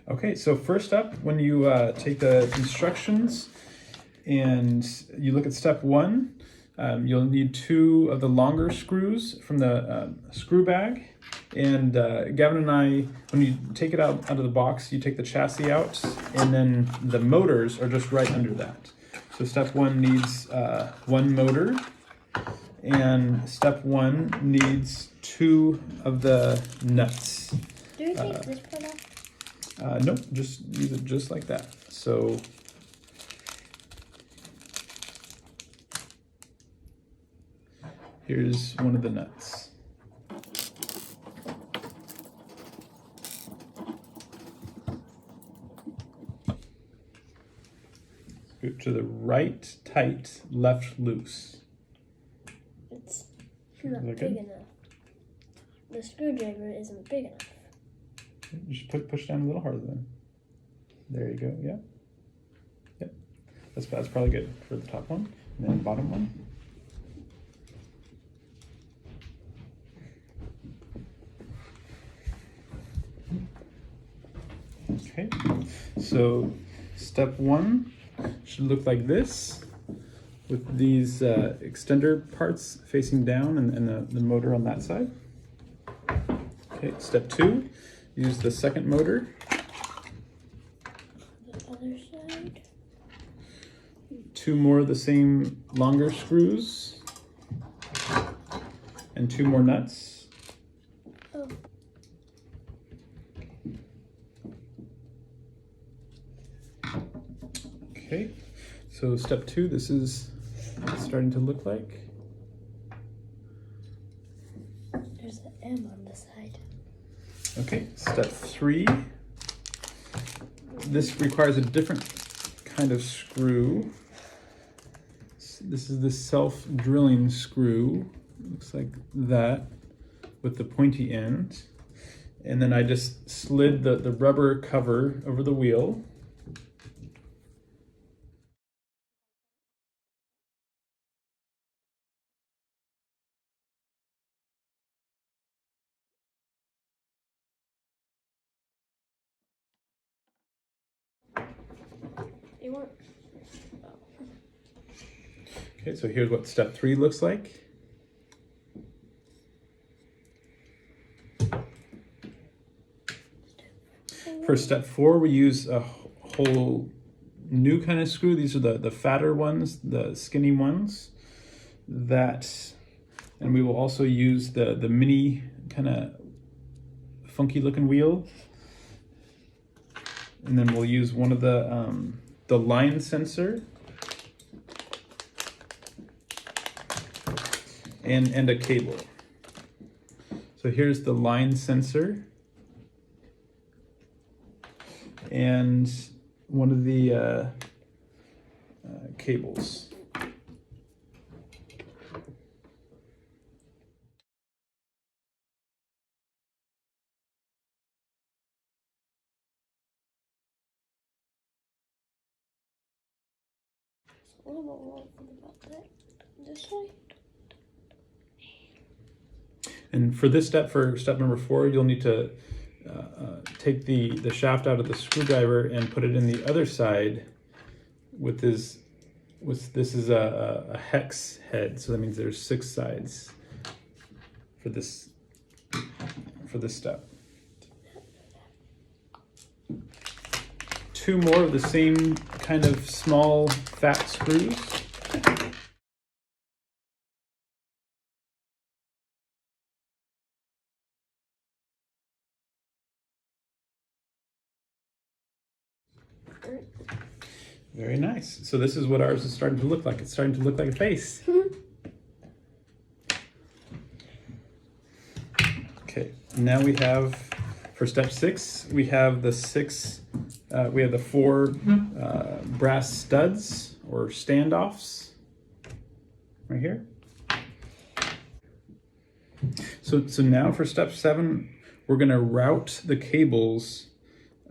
Okay, so first up, when you take the instructions and you look at step 1, you'll need 2 of the longer screws from the screw bag. And Gavin and I, when you take it out of the box, you take the chassis out, and then the motors are just right under that. So step 1 needs 1 motor, and step 1 needs 2 of the nuts. Do you take this part off? Nope, just use it just like that. So here's one of the nuts. Scoot to the right, tight, left, loose. It's not big enough. The screwdriver isn't big enough. You should push down a little harder then. There you go, yeah. Yep. That's probably good for the top one. And then the bottom one. Okay, so step 1 should look like this, with these extender parts facing down and the motor on that side. Okay, step 2, use the second motor. The other side. 2 more of the same longer screws, and 2 more nuts. Oh. Okay, so step 2, this is starting to look like. There's an M on the side. Okay, step 3. This requires a different kind of screw. This is the self-drilling screw. Looks like that with the pointy end. And then I just slid the rubber cover over the wheel. You want? Okay, so here's what step 3 looks like. For step 4, we use a whole new kind of screw. These are the fatter ones, the skinny ones. And we will also use the mini kind of funky looking wheel. And then we'll use one of the line sensor and a cable. So here's the line sensor and one of the cables. A little bit more about that. This way. And for this step, for step number 4, you'll need to take the shaft out of the screwdriver and put it in the other side with this. This is a hex head, so that means there's 6 sides for this step. 2 more of the same kind of small fat screws. Very nice. So this is what ours is starting to look like. It's starting to look like a face. Okay, now we have, for step 6, we have the 4 brass studs or standoffs right here. So now for step 7, we're going to route the cables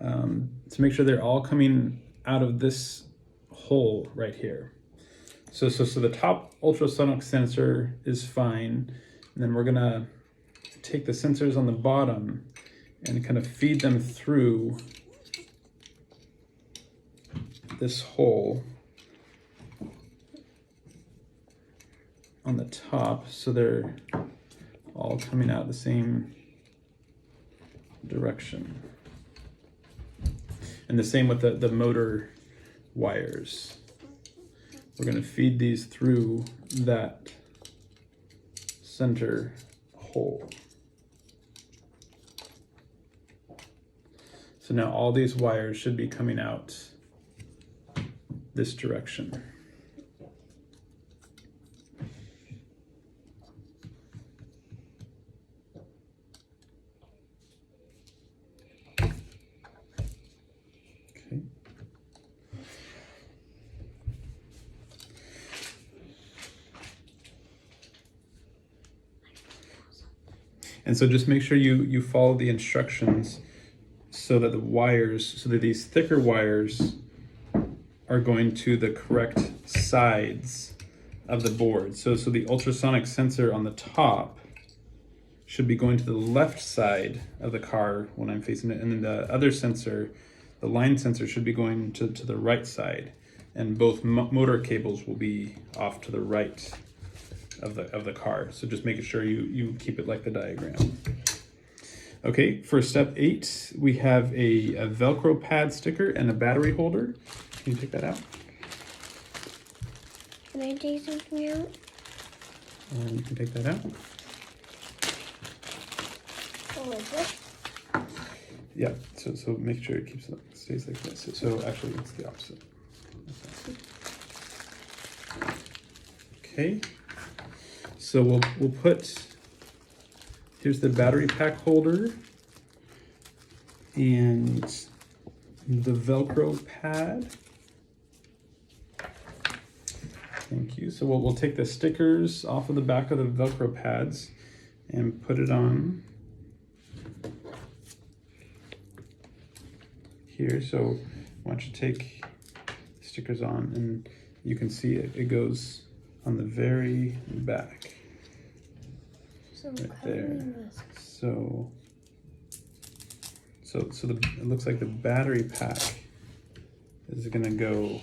to make sure they're all coming out of this hole right here. So the top ultrasonic sensor is fine, and then we're gonna take the sensors on the bottom and kind of feed them through this hole on the top so they're all coming out the same direction. And the same with the motor wires. We're going to feed these through that center hole. So now all these wires should be coming out this direction. Okay. And so just make sure you follow the instructions so that the wires, so that these thicker wires are going to the correct sides of the board. So the ultrasonic sensor on the top should be going to the left side of the car when I'm facing it. And then the other sensor, the line sensor, should be going to the right side. And both motor cables will be off to the right of the car. So just making sure you keep it like the diagram. Okay, for step 8, we have a Velcro pad sticker and a battery holder. Can you take that out? Can I take something out? You can take that out. Oh, is it? Yeah, so make sure it stays like this. So actually it's the opposite. Okay, so we'll put, here's the battery pack holder and the Velcro pad. Thank you. So we'll take the stickers off of the back of the Velcro pads and put it on here. So why don't you take the stickers on, and you can see it goes on the very back. So right there. So it looks like the battery pack is gonna go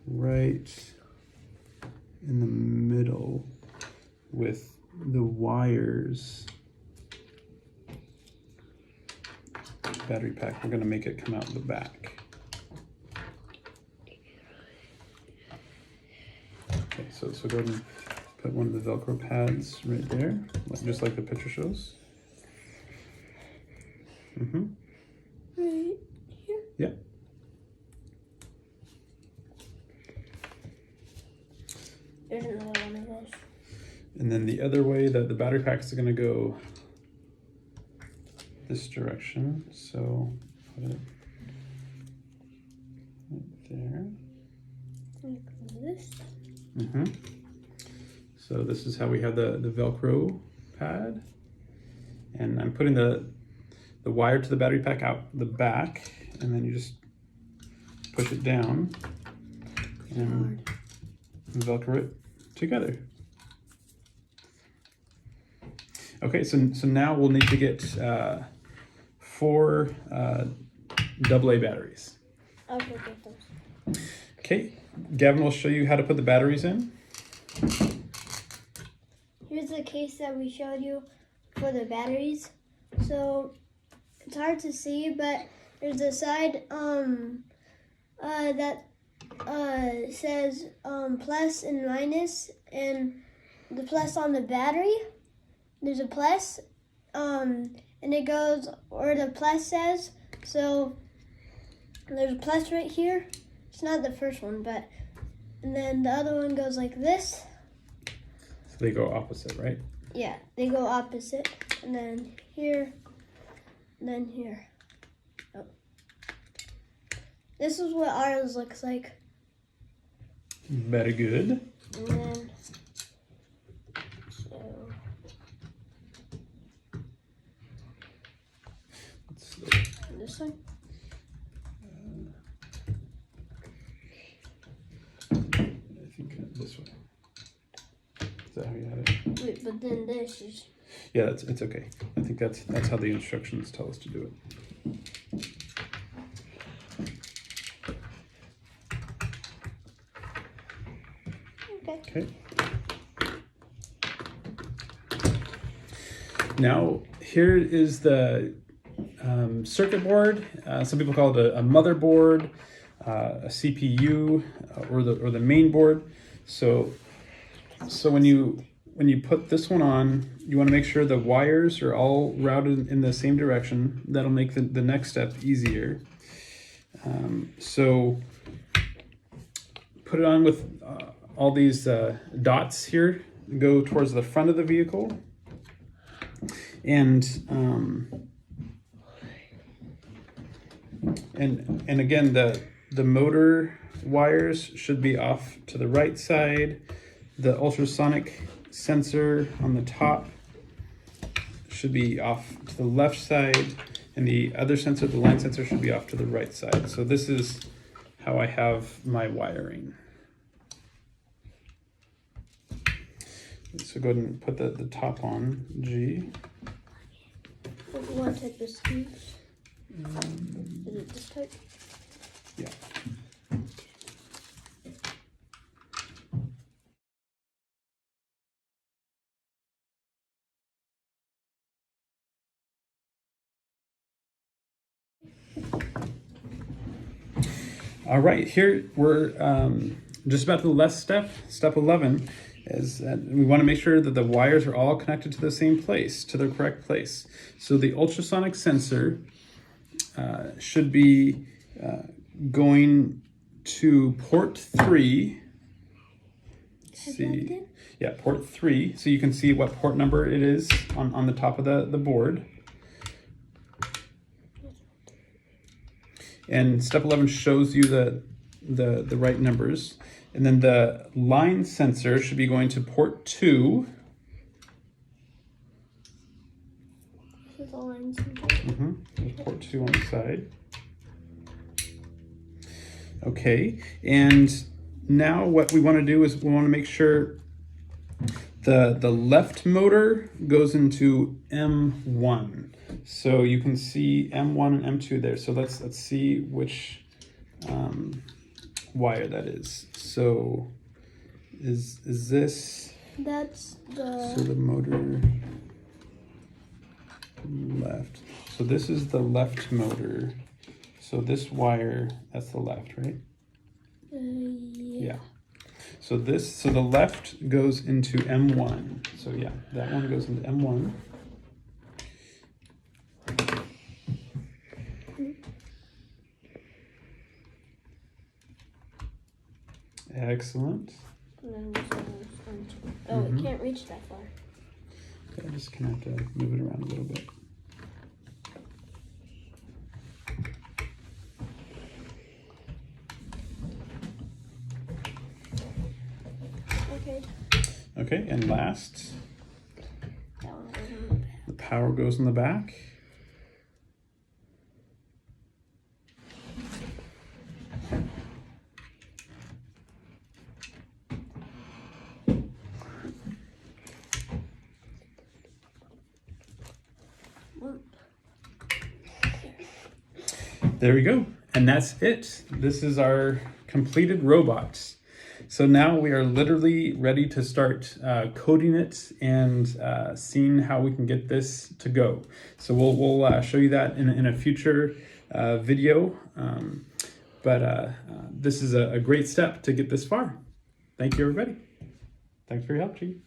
right in the middle with the wires. Battery pack, we're gonna make it come out the back. Okay, so go ahead and put one of the Velcro pads right there, just like the picture shows. Right here? Yeah. There's another one of those. And then the other way that the battery pack is gonna go this direction. So put it right there. Like this. So this is how we have the Velcro pad. And I'm putting the wire to the battery pack out the back, and then you just push it down and Velcro it together. Okay, so now we'll need to get 4 AA batteries. I'll go get those. Okay, Gavin will show you how to put the batteries in. Here's the case that we showed you for the batteries. So it's hard to see, but there's a side that says plus and minus, and the plus on the battery, there's a plus, and it goes where the plus says. So there's a plus right here. It's not the first one, but, and then the other one goes like this. So they go opposite, right? Yeah, they go opposite, and then here, and then here. Oh. This is what ours looks like. Very good. And then, so. This one? I think this way. Is that how you had it? Wait, but then this is. Yeah, it's okay. I think that's how the instructions tell us to do it. Okay. Now, here is the circuit board. Some people call it a motherboard, a CPU, or the main board. So when you put this one on, you want to make sure the wires are all routed in the same direction. That'll make the next step easier. So put it on with all these dots here. Go towards the front of the vehicle. And again, the motor wires should be off to the right side. The ultrasonic sensor on the top should be off to the left side, and the other sensor, the line sensor, should be off to the right side. So this is how I have my wiring. So go ahead and put the top on, G. What type of screws? Is it this type? Yeah. All right, here we're just about to the last step, step 11, is that we want to make sure that the wires are all connected to the same place, to the correct place. So the ultrasonic sensor should be going to port 3. See, yeah, port 3. So you can see what port number it is on the top of the board. And step 11 shows you the right numbers. And then the line sensor should be going to port 2. This is the line sensor. There's port 2 on the side. Okay, and now what we want to do is we want to make sure the left motor goes into M1. So you can see M1 and M2 there. So let's see which wire that is. So is this? That's the. So the motor left. So this is the left motor. So this wire, that's the left, right? Yeah. So the left goes into M1. So yeah, that one goes into M1. Excellent. And then this one goes onto. Oh, it can't reach that far. Okay, I just gonna have to move it around a little bit. Okay. Okay, and last, That one goes on the back. the power goes in the back. There we go. And that's it. This is our completed robot. So now we are literally ready to start coding it and seeing how we can get this to go. So we'll show you that in a future video. But this is a great step to get this far. Thank you, everybody. Thanks for your help, G.